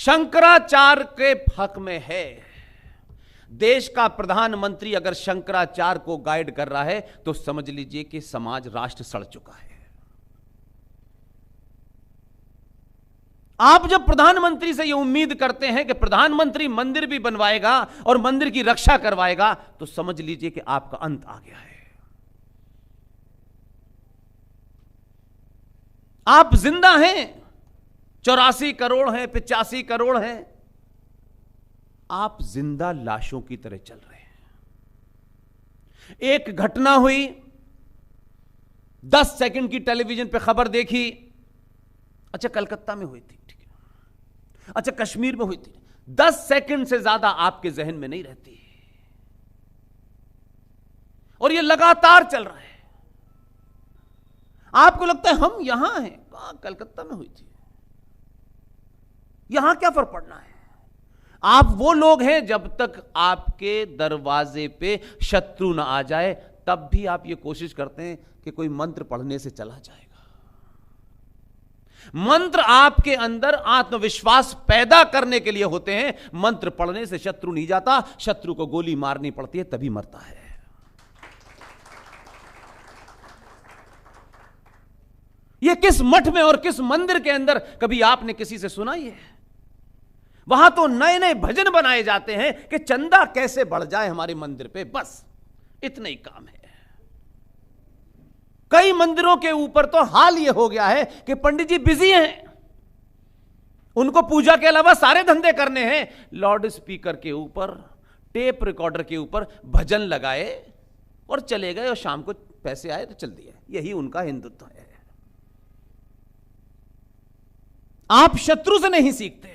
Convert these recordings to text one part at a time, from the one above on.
शंकराचार्य के हक में है। देश का प्रधानमंत्री अगर शंकराचार्य को गाइड कर रहा है तो समझ लीजिए कि समाज, राष्ट्र सड़ चुका है। आप जब प्रधानमंत्री से यह उम्मीद करते हैं कि प्रधानमंत्री मंदिर भी बनवाएगा और मंदिर की रक्षा करवाएगा, तो समझ लीजिए कि आपका अंत आ गया है। आप जिंदा हैं, 84 करोड़ हैं, 85 करोड़ हैं, आप जिंदा लाशों की तरह चल रहे हैं। एक घटना हुई, 10 सेकंड की टेलीविजन पे खबर देखी, अच्छा कलकत्ता में हुई थी, ठीक है, अच्छा कश्मीर में हुई थी, 10 सेकंड से ज्यादा आपके जहन में नहीं रहती, और यह लगातार चल रहा है। आपको लगता है हम यहां हैं, कहां, कलकत्ता में हुई थी, यहां क्या फर्क पड़ना है। आप वो लोग हैं, जब तक आपके दरवाजे पे शत्रु ना आ जाए तब भी आप ये कोशिश करते हैं कि कोई मंत्र पढ़ने से चला जाएगा। मंत्र आपके अंदर आत्मविश्वास पैदा करने के लिए होते हैं। मंत्र पढ़ने से शत्रु नहीं जाता, शत्रु को गोली मारनी पड़ती है तभी मरता है। यह किस मठ में और किस मंदिर के अंदर कभी आपने किसी से सुना ही है? वहां तो नए नए भजन बनाए जाते हैं कि चंदा कैसे बढ़ जाए हमारे मंदिर पे, बस इतना ही काम है। कई मंदिरों के ऊपर तो हाल यह हो गया है कि पंडित जी बिजी हैं, उनको पूजा के अलावा सारे धंधे करने हैं। लाउड स्पीकर के ऊपर, टेप रिकॉर्डर के ऊपर भजन लगाए और चले गए, और शाम को पैसे आए तो चल दिए। यही उनका हिंदुत्व है। आप शत्रु से नहीं सीखते,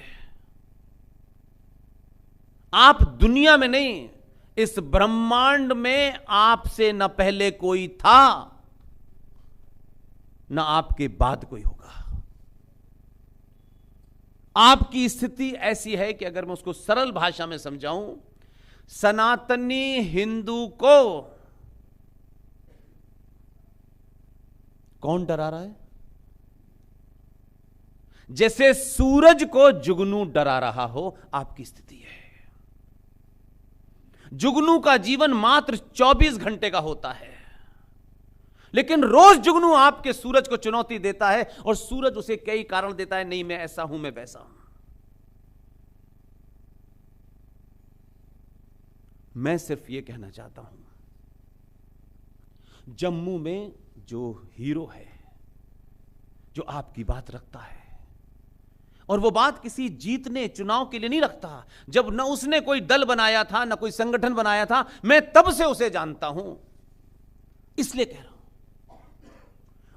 आप दुनिया में नहीं, इस ब्रह्मांड में आपसे न पहले कोई था न आपके बाद कोई होगा। आपकी स्थिति ऐसी है कि अगर मैं उसको सरल भाषा में समझाऊं, सनातनी हिंदू को कौन डरा रहा है? जैसे सूरज को जुगनू डरा रहा हो, आपकी स्थिति है। जुगनू का जीवन मात्र 24 घंटे का होता है, लेकिन रोज जुगनू आपके सूरज को चुनौती देता है और सूरज उसे कई कारण देता है, नहीं मैं ऐसा हूं, मैं वैसा हूं। मैं सिर्फ यह कहना चाहता हूं, जम्मू में जो हीरो है, जो आपकी बात रखता है, और वो बात किसी जीतने चुनाव के लिए नहीं रखता। जब न उसने कोई दल बनाया था, न कोई संगठन बनाया था, मैं तब से उसे जानता हूं, इसलिए कह रहा हूं।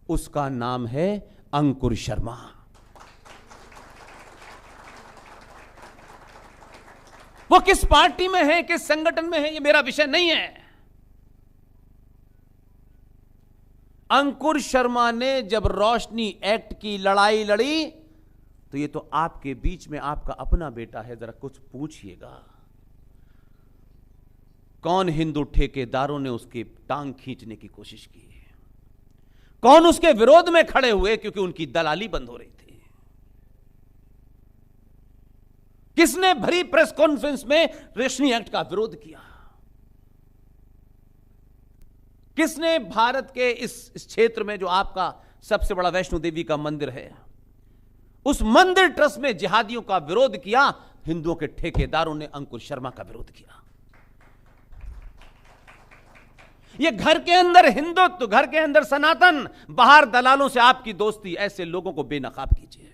उसका नाम है अंकुर शर्मा। वो किस पार्टी में है, किस संगठन में है, ये मेरा विषय नहीं है। अंकुर शर्मा ने जब रोशनी एक्ट की लड़ाई लड़ी, तो ये तो आपके बीच में आपका अपना बेटा है, जरा कुछ पूछिएगा, कौन हिंदू ठेकेदारों ने उसकी टांग खींचने की कोशिश की, कौन उसके विरोध में खड़े हुए क्योंकि उनकी दलाली बंद हो रही थी, किसने भरी प्रेस कॉन्फ्रेंस में रोशनी एक्ट का विरोध किया, किसने भारत के इस क्षेत्र में जो आपका सबसे बड़ा वैष्णो देवी का मंदिर है, उस मंदिर ट्रस्ट में जिहादियों का विरोध किया? हिंदुओं के ठेकेदारों ने अंकुर शर्मा का विरोध किया। ये घर के अंदर हिंदुत्व, घर के अंदर सनातन, बाहर दलालों से आपकी दोस्ती, ऐसे लोगों को बेनकाब कीजिए।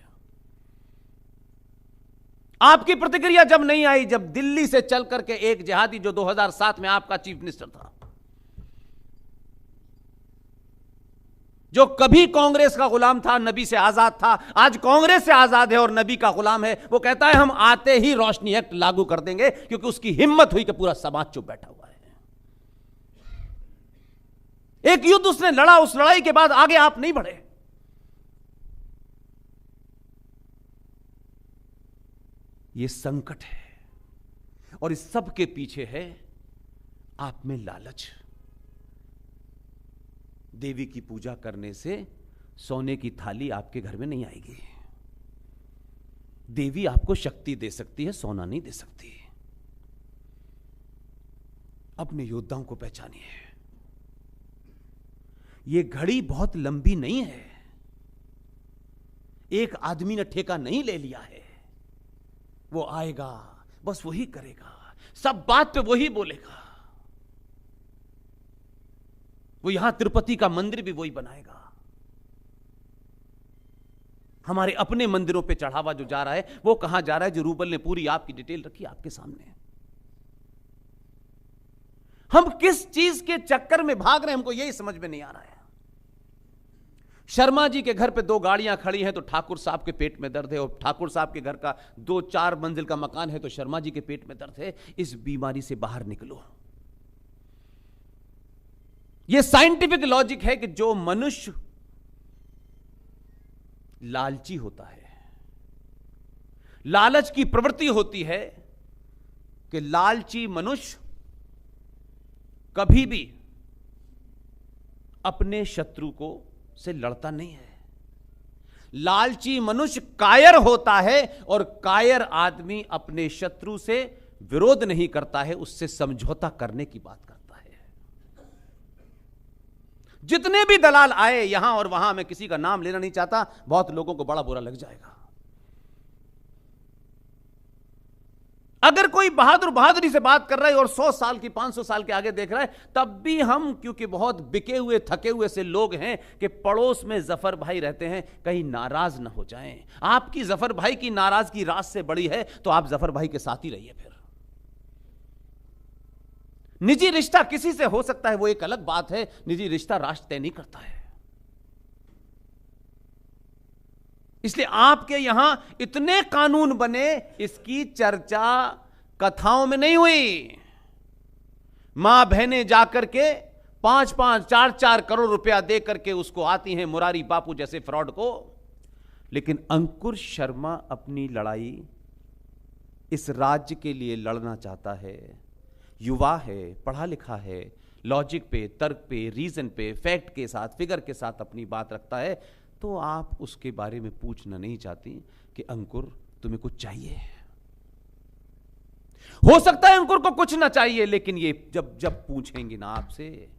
आपकी प्रतिक्रिया जब नहीं आई, जब दिल्ली से चल करके एक जिहादी जो 2007 में आपका चीफ मिनिस्टर था, जो कभी कांग्रेस का गुलाम था, नबी से आजाद था, आज कांग्रेस से आजाद है और नबी का गुलाम है, वो कहता है हम आते ही रोशनी एक्ट लागू कर देंगे, क्योंकि उसकी हिम्मत हुई कि पूरा समाज चुप बैठा हुआ है। एक युद्ध उसने लड़ा, उस लड़ाई के बाद आगे आप नहीं बढ़े। ये संकट है, और इस सब के पीछे है आप में लालच। देवी की पूजा करने से सोने की थाली आपके घर में नहीं आएगी। देवी आपको शक्ति दे सकती है, सोना नहीं दे सकती। अपने योद्धाओं को पहचानिए। यह घड़ी बहुत लंबी नहीं है, एक आदमी ने ठेका नहीं ले लिया है। वो आएगा, बस वही करेगा, सब बात पे वही बोलेगा। वो यहां तिरुपति का मंदिर भी वही बनाएगा। हमारे अपने मंदिरों पे चढ़ावा जो जा रहा है वो कहां जा रहा है? जो रूबल ने पूरी आपकी डिटेल रखी आपके सामने। हम किस चीज के चक्कर में भाग रहे हैं, हमको यही समझ में नहीं आ रहा है। शर्मा जी के घर पे 2 गाड़ियां खड़ी हैं तो ठाकुर साहब के पेट में दर्द है, और ठाकुर साहब के घर का 2-4 मंजिल का मकान है तो शर्मा जी के पेट में दर्द है। इस बीमारी से बाहर निकलो। यह साइंटिफिक लॉजिक है कि जो मनुष्य लालची होता है, लालच की प्रवृत्ति होती है कि लालची मनुष्य कभी भी अपने शत्रु को से लड़ता नहीं है। लालची मनुष्य कायर होता है, और कायर आदमी अपने शत्रु से विरोध नहीं करता है, उससे समझौता करने की बात करता है। जितने भी दलाल आए यहां और वहां, मैं किसी का नाम लेना नहीं चाहता, बहुत लोगों को बड़ा बुरा लग जाएगा। अगर कोई बहादुरी से बात कर रहा है और 100 साल की 500 साल के आगे देख रहा है, तब भी हम, क्योंकि बहुत बिके हुए थके हुए से लोग हैं कि पड़ोस में जफर भाई रहते हैं, कहीं नाराज ना हो जाएं। आपकी जफर भाई की नाराजगी राज से बड़ी है तो आप जफर भाई के साथ ही रहिए। फिर निजी रिश्ता किसी से हो सकता है, वो एक अलग बात है। निजी रिश्ता राष्ट्र तय नहीं करता है। इसलिए आपके यहां इतने कानून बने, इसकी चर्चा कथाओं में नहीं हुई। मां बहनें जाकर के 5-5, 4-4 करोड़ रुपया दे करके उसको आती हैं मुरारी बापू जैसे फ्रॉड को। लेकिन अंकुर शर्मा अपनी लड़ाई इस राज्य के लिए लड़ना चाहता है। युवा है, पढ़ा लिखा है, लॉजिक पे, तर्क पे, रीजन पे, फैक्ट के साथ, फिगर के साथ अपनी बात रखता है। तो आप उसके बारे में पूछना नहीं चाहती कि अंकुर तुम्हें कुछ चाहिए। हो सकता है अंकुर को कुछ ना चाहिए, लेकिन ये जब पूछेंगे ना आपसे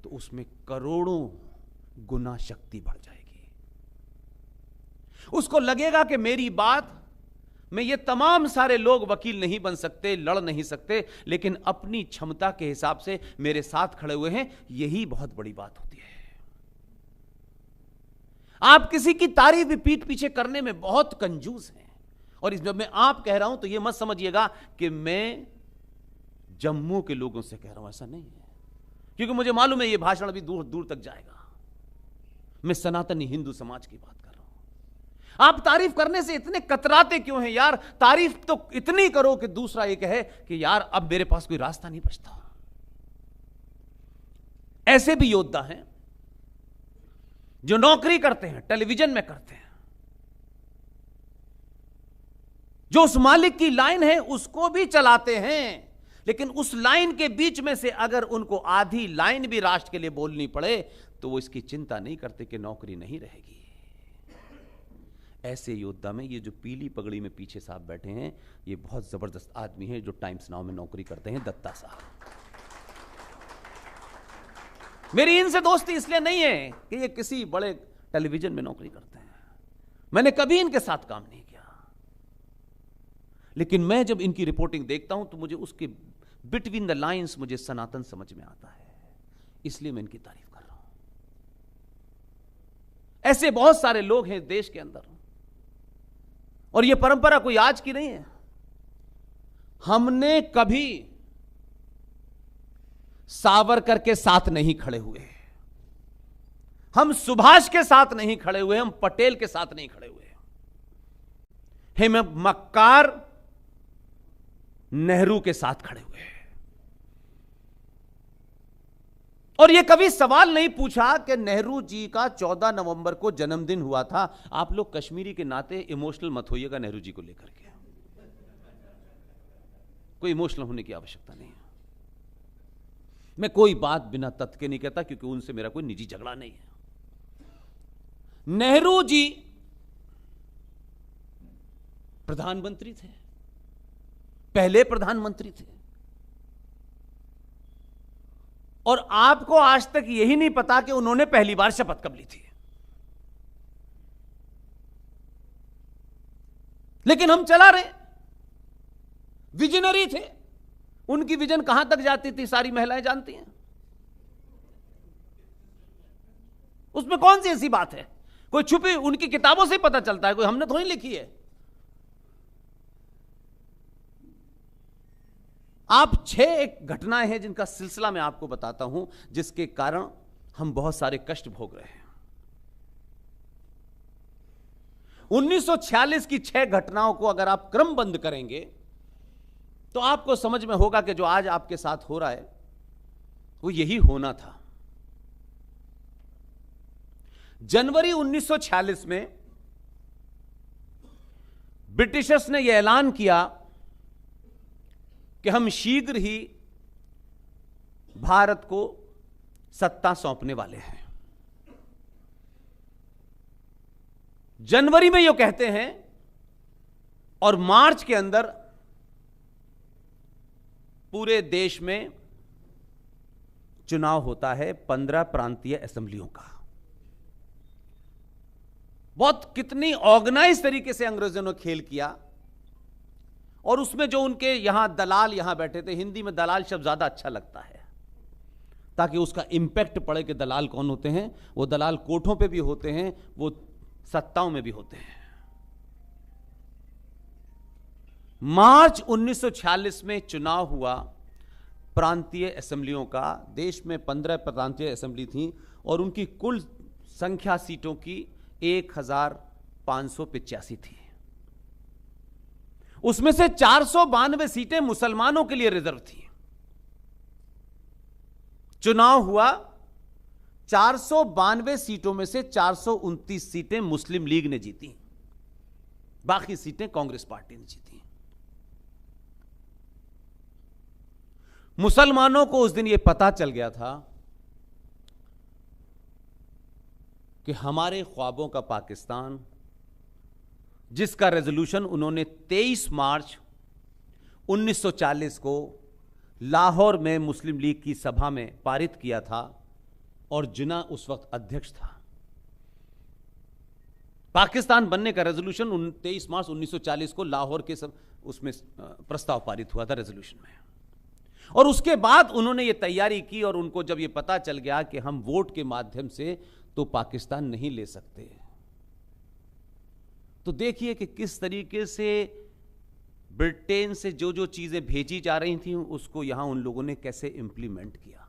तो उसमें करोड़ों गुना शक्ति बढ़ जाएगी। उसको लगेगा कि मेरी बात में ये तमाम सारे लोग वकील नहीं बन सकते, लड़ नहीं सकते, लेकिन अपनी क्षमता के हिसाब से मेरे साथ खड़े हुए हैं, यही बहुत बड़ी बात होती है। आप किसी की तारीफ भी पीठ पीछे करने में बहुत कंजूस हैं। और जब मैं आप कह रहा हूं तो यह मत समझिएगा कि मैं जम्मू के लोगों से कह रहा हूं, ऐसा नहीं है। क्योंकि मुझे मालूम है यह भाषण अभी दूर दूर तक जाएगा। मैं सनातनी हिंदू समाज की बात कर रहा हूं। आप तारीफ करने से इतने कतराते क्यों हैं यार? तारीफ तो इतनी करो कि दूसरा यह कहे कि यार अब मेरे पास कोई रास्ता नहीं बचता। ऐसे भी योद्धा हैं जो नौकरी करते हैं, टेलीविजन में करते हैं, जो उस मालिक की लाइन है उसको भी चलाते हैं, लेकिन उस लाइन के बीच में से अगर उनको आधी लाइन भी राष्ट्र के लिए बोलनी पड़े तो वो इसकी चिंता नहीं करते कि नौकरी नहीं रहेगी। ऐसे योद्धा में ये जो पीली पगड़ी में पीछे साहब बैठे हैं, ये बहुत जबरदस्त आदमी है जो टाइम्स नाउ में नौकरी करते हैं, दत्ता साहब। मेरी इनसे दोस्ती इसलिए नहीं है कि ये किसी बड़े टेलीविजन में नौकरी करते हैं। मैंने कभी इनके साथ काम नहीं किया, लेकिन मैं जब इनकी रिपोर्टिंग देखता हूं तो मुझे उसके बिटवीन द लाइंस मुझे सनातन समझ में आता है, इसलिए मैं इनकी तारीफ कर रहा हूं। ऐसे बहुत सारे लोग हैं देश के अंदर, और यह परंपरा कोई आज की नहीं है। हमने कभी सावरकर के साथ नहीं खड़े हुए, हम सुभाष के साथ नहीं खड़े हुए, हम पटेल के साथ नहीं खड़े हुए, हम मक्कार नेहरू के साथ खड़े हुए। और यह कभी सवाल नहीं पूछा कि नेहरू जी का 14 नवंबर को जन्मदिन हुआ था। आप लोग कश्मीरी के नाते इमोशनल मत होइएगा नेहरू जी को लेकर के, कोई इमोशनल होने की आवश्यकता नहीं है। मैं कोई बात बिना तथ्य के नहीं कहता, क्योंकि उनसे मेरा कोई निजी झगड़ा नहीं है। नेहरू जी प्रधानमंत्री थे, पहले प्रधानमंत्री थे, और आपको आज तक यही नहीं पता कि उन्होंने पहली बार शपथ कब ली थी। लेकिन हम चला रहे, विजनरी थे, उनकी विजन कहां तक जाती थी सारी महिलाएं जानती हैं। उसमें कौन सी ऐसी बात है, कोई छुपी, उनकी किताबों से पता चलता है, कोई हमने थोड़ी लिखी है। आप 6 एक घटनाएं हैं जिनका सिलसिला मैं आपको बताता हूं, जिसके कारण हम बहुत सारे कष्ट भोग रहे हैं। 1946 की 6 घटनाओं को अगर आप क्रमबद्ध करेंगे तो आपको समझ में होगा कि जो आज आपके साथ हो रहा है वो यही होना था। जनवरी 1946 में ब्रिटिशर्स ने यह ऐलान किया कि हम शीघ्र ही भारत को सत्ता सौंपने वाले हैं। जनवरी में यह कहते हैं और मार्च के अंदर पूरे देश में चुनाव होता है 15 प्रांतीय असेंबलियों का। बहुत कितनी ऑर्गेनाइज तरीके से अंग्रेजों ने खेल किया, और उसमें जो उनके यहां दलाल यहां बैठे थे, हिंदी में दलाल शब्द ज्यादा अच्छा लगता है ताकि उसका इंपैक्ट पड़े कि दलाल कौन होते हैं। वो दलाल कोठों पे भी होते हैं, वो सत्ताओं में भी होते हैं। मार्च 1946 में चुनाव हुआ प्रांतीय असेंबलियों का। देश में 15 प्रांतीय असेंबली थी और उनकी कुल संख्या सीटों की 1585 थी। उसमें से 492 सीटें मुसलमानों के लिए रिजर्व थी। चुनाव हुआ, 492 सीटों में से 429 सीटें मुस्लिम लीग ने जीती, बाकी सीटें कांग्रेस पार्टी ने जीती। मुसलमानों को उस दिन यह पता चल गया था कि हमारे ख्वाबों का पाकिस्तान, जिसका रेजोल्यूशन उन्होंने 23 मार्च 1940 को लाहौर में मुस्लिम लीग की सभा में पारित किया था, और जिन्ना उस वक्त अध्यक्ष था। पाकिस्तान बनने का रेजोल्यूशन 23 मार्च 1940 को लाहौर के सब उसमें प्रस्ताव पारित हुआ था रेजोल्यूशन में। और उसके बाद उन्होंने ये तैयारी की, और उनको जब ये पता चल गया कि हम वोट के माध्यम से तो पाकिस्तान नहीं ले सकते, तो देखिए कि किस तरीके से ब्रिटेन से जो जो चीजें भेजी जा रही थी उसको यहां उन लोगों ने कैसे इंप्लीमेंट किया।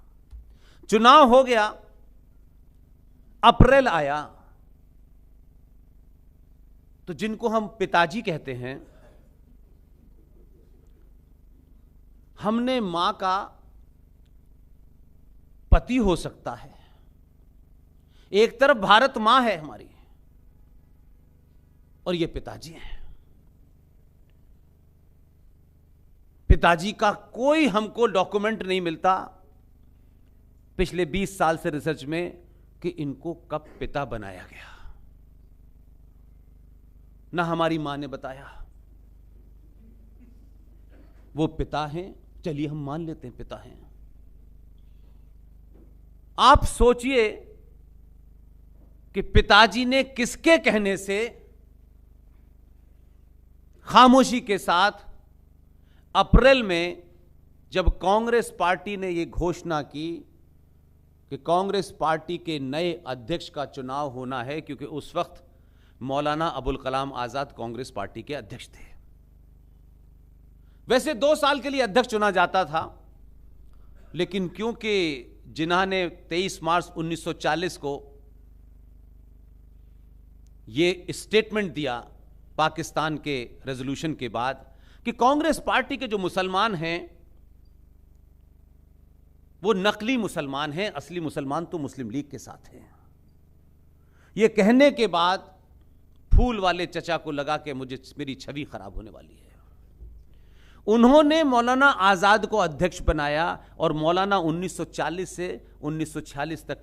चुनाव हो गया, अप्रैल आया, तो जिनको हम पिताजी कहते हैं, हमने मां का पति हो सकता है। एक तरफ भारत मां है हमारी, और ये पिताजी हैं। पिताजी का कोई हमको डॉक्यूमेंट नहीं मिलता पिछले 20 साल से रिसर्च में कि इनको कब पिता बनाया गया, ना हमारी मां ने बताया। वो पिता हैं, चलिए हम मान लेते हैं पिता हैं। आप सोचिए कि पिताजी ने किसके कहने से खामोशी के साथ अप्रैल में, जब कांग्रेस पार्टी ने यह घोषणा की कि कांग्रेस पार्टी के नए अध्यक्ष का चुनाव होना है, क्योंकि उस वक्त मौलाना अबुल कलाम आजाद कांग्रेस पार्टी के अध्यक्ष थे। वैसे 2 साल के लिए अध्यक्ष चुना जाता था, लेकिन क्योंकि जिन्ना ने 23 मार्च 1940 को यह स्टेटमेंट दिया पाकिस्तान के रेजोल्यूशन के बाद कि कांग्रेस पार्टी के जो मुसलमान हैं वो नकली मुसलमान हैं, असली मुसलमान तो मुस्लिम लीग के साथ हैं। यह कहने के बाद फूल वाले चचा को लगा कि मेरी छवि खराब होने वाली है। उन्होंने मौलाना आजाद को अध्यक्ष बनाया, और मौलाना 1940 से 1946 तक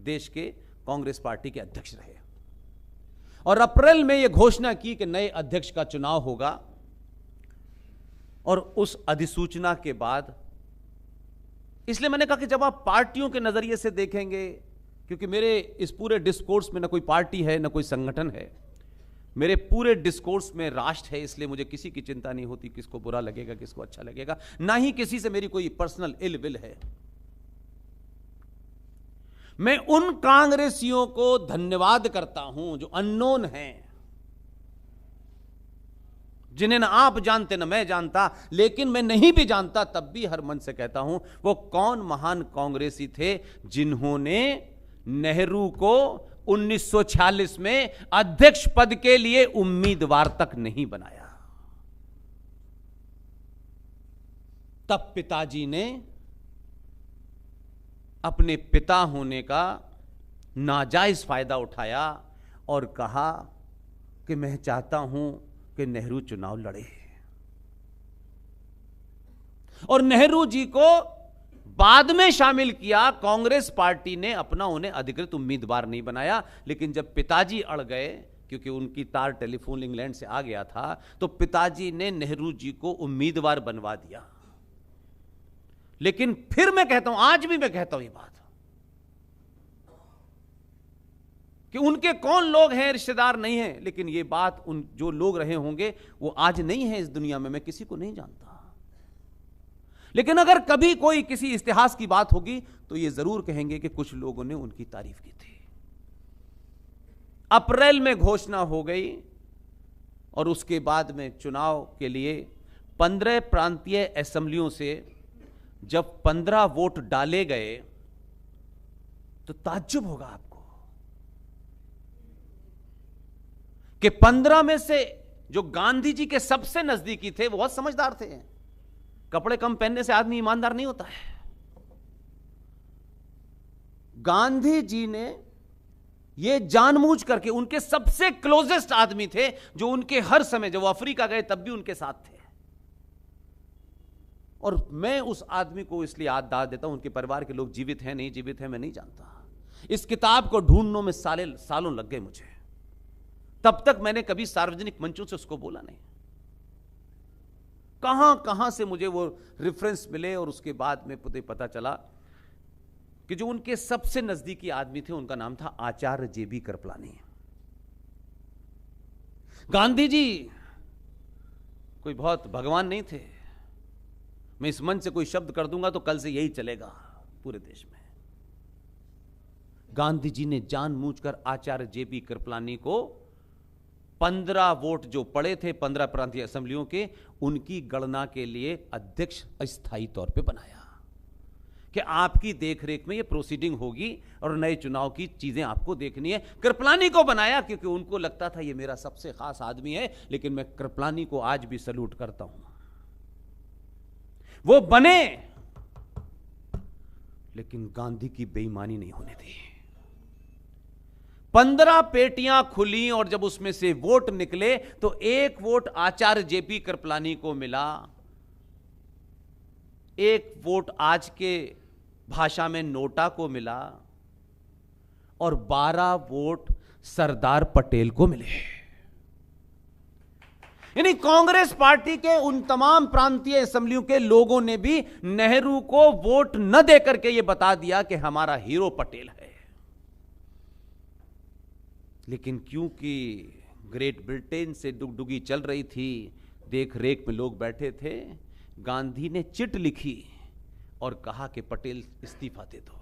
देश के कांग्रेस पार्टी के अध्यक्ष रहे। और अप्रैल में यह घोषणा की कि नए अध्यक्ष का चुनाव होगा। और उस अधिसूचना के बाद, इसलिए मैंने कहा कि जब आप पार्टियों के नजरिए से देखेंगे, क्योंकि मेरे इस पूरे डिस्कोर्स में ना कोई पार्टी है ना कोई संगठन है, मेरे पूरे डिस्कोर्स में राष्ट्र है, इसलिए मुझे किसी की चिंता नहीं होती किसको बुरा लगेगा किसको अच्छा लगेगा, ना ही किसी से मेरी कोई पर्सनल इल विल है। मैं उन कांग्रेसियों को धन्यवाद करता हूं जो अननोन हैं, जिन्हें ना आप जानते ना मैं जानता, लेकिन मैं नहीं भी जानता तब भी हर मन से कहता हूं वो कौन महान कांग्रेसी थे जिन्होंने नेहरू को 1946 में अध्यक्ष पद के लिए उम्मीदवार तक नहीं बनाया। तब पिताजी ने अपने पिता होने का नाजायज फायदा उठाया और कहा कि मैं चाहता हूं कि नेहरू चुनाव लड़े। और नेहरू जी को बाद में शामिल किया। कांग्रेस पार्टी ने अपना उन्हें अधिकृत उम्मीदवार नहीं बनाया, लेकिन जब पिताजी अड़ गए, क्योंकि उनकी तार टेलीफोन इंग्लैंड से आ गया था, तो पिताजी ने नेहरू जी को उम्मीदवार बनवा दिया। लेकिन फिर मैं कहता हूं, आज भी मैं कहता हूं ये बात कि उनके कौन लोग हैं, रिश्तेदार नहीं हैं, लेकिन ये बात उन जो लोग रहे होंगे वो आज नहीं है इस दुनिया में, मैं किसी को नहीं जानता। लेकिन अगर कभी कोई किसी इतिहास की बात होगी तो ये जरूर कहेंगे कि कुछ लोगों ने उनकी तारीफ की थी। अप्रैल में घोषणा हो गई और उसके बाद में चुनाव के लिए 15 प्रांतीय असेंबलियों से जब 15 वोट डाले गए तो ताज्जुब होगा आपको कि 15 में से जो गांधी जी के सबसे नजदीकी थे वो बहुत समझदार थे। कपड़े कम पहनने से आदमी ईमानदार नहीं होता है। गांधी जी ने यह जानबूझ करके, उनके सबसे क्लोजेस्ट आदमी थे जो उनके हर समय, जब वो अफ्रीका गए तब भी उनके साथ थे, और मैं उस आदमी को इसलिए याद दाद देता हूं, उनके परिवार के लोग जीवित हैं नहीं जीवित हैं मैं नहीं जानता। इस किताब को ढूंढने में सालों लग गए मुझे, तब तक मैंने कभी सार्वजनिक मंचों से उसको बोला नहीं। कहां कहां से मुझे वो रेफरेंस मिले और उसके बाद में पता चला कि जो उनके सबसे नजदीकी आदमी थे उनका नाम था आचार्य जेबी कृपलानी। गांधी जी कोई बहुत भगवान नहीं थे। मैं इस मंच से कोई शब्द कर दूंगा तो कल से यही चलेगा पूरे देश में। गांधी जी ने जानबूझकर आचार्य जेबी कृपलानी को 15 वोट जो पड़े थे 15 प्रांतीय असेंबलियों के, उनकी गणना के लिए अध्यक्ष अस्थायी तौर पे बनाया कि आपकी देखरेख में ये प्रोसीडिंग होगी और नए चुनाव की चीजें आपको देखनी है। कृपलानी को बनाया क्योंकि उनको लगता था ये मेरा सबसे खास आदमी है, लेकिन मैं कृपलानी को आज भी सैल्यूट करता हूं। वो बने, लेकिन गांधी की बेईमानी नहीं होने दी। 15 पेटियां खुली और जब उसमें से वोट निकले तो एक वोट आचार्य जेपी कृपलानी को मिला, एक वोट आज के भाषा में नोटा को मिला और 12 वोट सरदार पटेल को मिले। यानी कांग्रेस पार्टी के उन तमाम प्रांतीय असेंबलियों के लोगों ने भी नेहरू को वोट न देकर के यह बता दिया कि हमारा हीरो पटेल है। लेकिन क्योंकि ग्रेट ब्रिटेन से डुगडुगी चल रही थी, देख रेख में लोग बैठे थे, गांधी ने चिट लिखी और कहा कि पटेल इस्तीफा दे दो।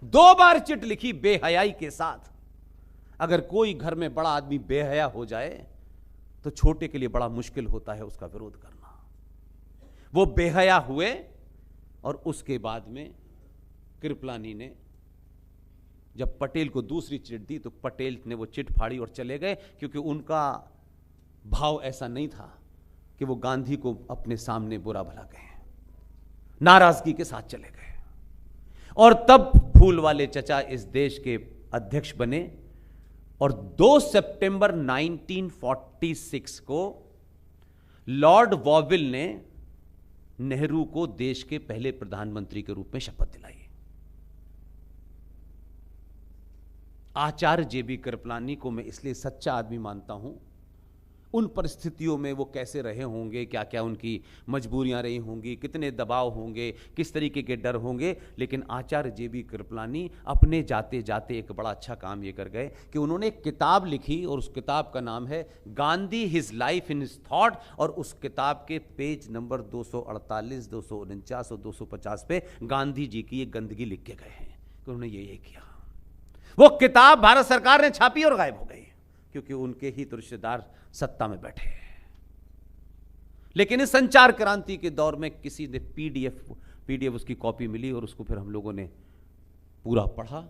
2 बार चिट लिखी बेहयाई के साथ। अगर कोई घर में बड़ा आदमी बेहया हो जाए तो छोटे के लिए बड़ा मुश्किल होता है उसका विरोध करना। वो बेहया हुए और उसके बाद में कृपलानी ने जब पटेल को दूसरी चिट दी तो पटेल ने वो चिट फाड़ी और चले गए, क्योंकि उनका भाव ऐसा नहीं था कि वो गांधी को अपने सामने बुरा भला कहें। नाराजगी के साथ चले गए और तब फूल वाले चचा इस देश के अध्यक्ष बने और 2 सितंबर 1946 को लॉर्ड वॉविल ने नेहरू को देश के पहले प्रधानमंत्री के रूप में शपथ दिलाई। आचार्य जेबी कृपलानी को मैं इसलिए सच्चा आदमी मानता हूं, उन परिस्थितियों में वो कैसे रहे होंगे, क्या क्या उनकी मजबूरियां रही होंगी, कितने दबाव होंगे, किस तरीके के डर होंगे, लेकिन आचार्य जेबी कृपलानी अपने जाते जाते एक बड़ा अच्छा काम ये कर गए कि उन्होंने एक किताब लिखी और उस किताब का नाम है Gandhi his life in his thought, और उस किताब के पेज नंबर 248, 249 और 250 पे गांधी जी की एक गंदगी लिख के गए हैं कि उन्होंने ये किया। वो किताब भारत सरकार ने छापी और गायब हो गई क्योंकि उनके ही रिश्तेदार सत्ता में बैठे। लेकिन इस संचार क्रांति के दौर में किसी ने पीडीएफ उसकी कॉपी मिली और उसको फिर हम लोगों ने पूरा पढ़ा,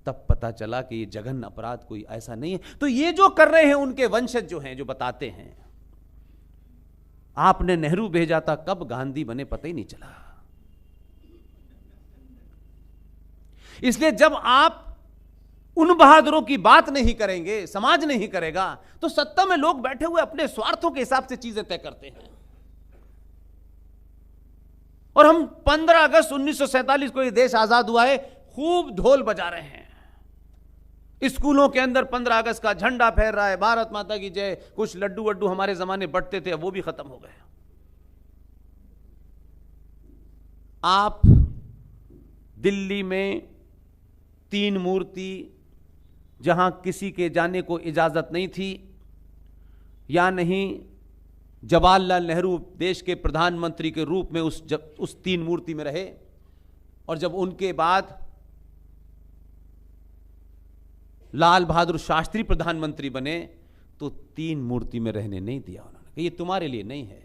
तब पता चला कि ये जघन्य अपराध कोई ऐसा नहीं है। तो ये जो कर रहे हैं उनके वंशज जो हैं, जो बताते हैं आपने नेहरू भेजा था, कब गांधी बने पता ही नहीं चला। इसलिए जब आप उन बहादुरों की बात नहीं करेंगे, समाज नहीं करेगा, तो सत्ता में लोग बैठे हुए अपने स्वार्थों के हिसाब से चीजें तय करते हैं। और हम 15 अगस्त 1947 को ये देश आजाद हुआ है, खूब ढोल बजा रहे हैं। स्कूलों के अंदर 15 अगस्त का झंडा फहर रहा है, भारत माता की जय, कुछ लड्डू वड्डू हमारे जमाने बंटते थे, वो भी खत्म हो गए। आप दिल्ली में 3 मूर्ति जहां किसी के जाने को इजाजत नहीं थी, या नहीं जवाहरलाल नेहरू देश के प्रधानमंत्री के रूप में उस 3 मूर्ति में रहे, और जब उनके बाद लाल बहादुर शास्त्री प्रधानमंत्री बने तो 3 मूर्ति में रहने नहीं दिया उन्होंने, ये तुम्हारे लिए नहीं है।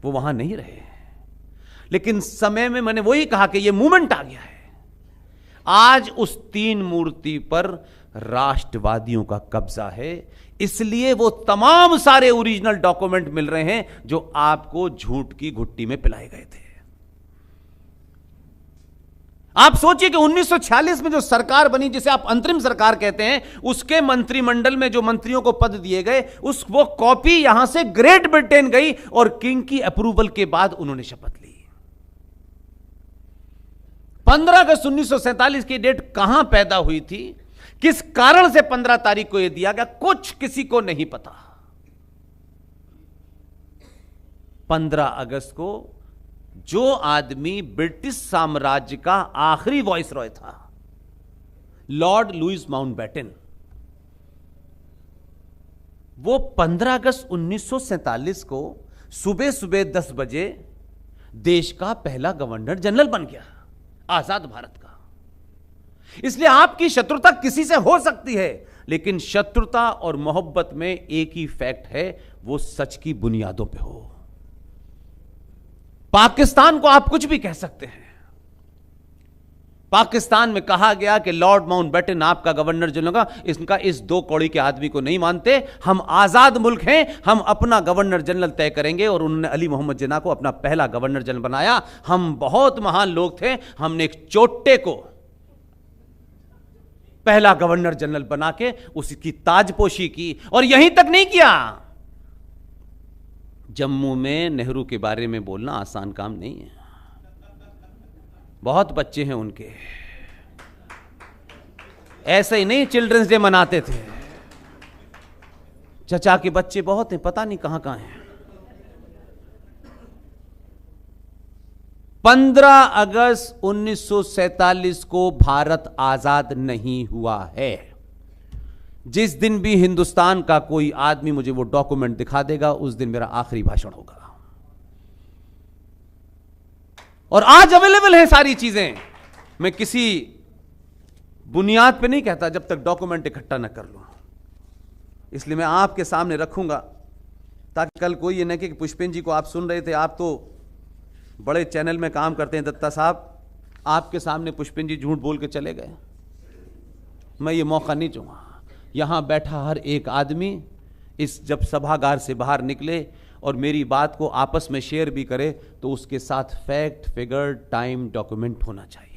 वो वहां नहीं रहे। लेकिन समय में मैंने वही कहा कि ये मूवमेंट आ गया है। आज उस 3 मूर्ति पर राष्ट्रवादियों का कब्जा है, इसलिए वो तमाम सारे ओरिजिनल डॉक्यूमेंट मिल रहे हैं जो आपको झूठ की घुट्टी में पिलाए गए थे। आप सोचिए कि 1946 में जो सरकार बनी, जिसे आप अंतरिम सरकार कहते हैं, उसके मंत्रिमंडल में जो मंत्रियों को पद दिए गए, वो कॉपी यहां से ग्रेट ब्रिटेन गई और किंग की अप्रूवल के बाद उन्होंने शपथ ली। 15 अगस्त 1947 की डेट कहां पैदा हुई थी, किस कारण से 15 तारीख को यह दिया गया, कुछ किसी को नहीं पता। 15 अगस्त को जो आदमी ब्रिटिश साम्राज्य का आखिरी वॉइसरॉय था, लॉर्ड लुईस माउंटबेटन, वो 15 अगस्त 1947 को सुबह सुबह 10 बजे देश का पहला गवर्नर जनरल बन गया, आजाद भारत का। इसलिए आपकी शत्रुता किसी से हो सकती है, लेकिन शत्रुता और मोहब्बत में एक ही फैक्ट है, वो सच की बुनियादों पे हो। पाकिस्तान को आप कुछ भी कह सकते हैं। पाकिस्तान में कहा गया कि लॉर्ड माउंटबेटन आपका गवर्नर जनरल होगा, इसका इस 2 कौड़ी के आदमी को नहीं मानते। हम आजाद मुल्क हैं, हम अपना गवर्नर जनरल तय करेंगे, और उन्होंने अली मोहम्मद जिन्ना को अपना पहला गवर्नर जनरल बनाया। हम बहुत महान लोग थे, हमने एक चोटे को पहला गवर्नर जनरल बना के उसकी ताजपोशी की, और यहीं तक नहीं किया। जम्मू में नेहरू के बारे में बोलना आसान काम नहीं है, बहुत बच्चे हैं उनके, ऐसे ही नहीं चिल्ड्रंस डे मनाते थे। चचा के बच्चे बहुत हैं, पता नहीं कहां कहां हैं। 15 अगस्त 1947 को भारत आजाद नहीं हुआ है। जिस दिन भी हिंदुस्तान का कोई आदमी मुझे वो डॉक्यूमेंट दिखा देगा, उस दिन मेरा आखिरी भाषण होगा। और आज अवेलेबल है सारी चीजें। मैं किसी बुनियाद पे नहीं कहता जब तक डॉक्यूमेंट इकट्ठा न कर लूं। इसलिए मैं आपके सामने रखूंगा, ताकि कल कोई ये न कि पुष्पेन जी को आप सुन रहे थे, आप तो बड़े चैनल में काम करते हैं दत्ता साहब, आपके सामने पुष्पेन जी झूठ बोल के चले गए। मैं ये मौका नहीं चाहूंगा। यहां बैठा हर एक आदमी इस जब सभागार से बाहर निकले और मेरी बात को आपस में शेयर भी करे, तो उसके साथ फैक्ट, फिगर, टाइम, डॉक्यूमेंट होना चाहिए।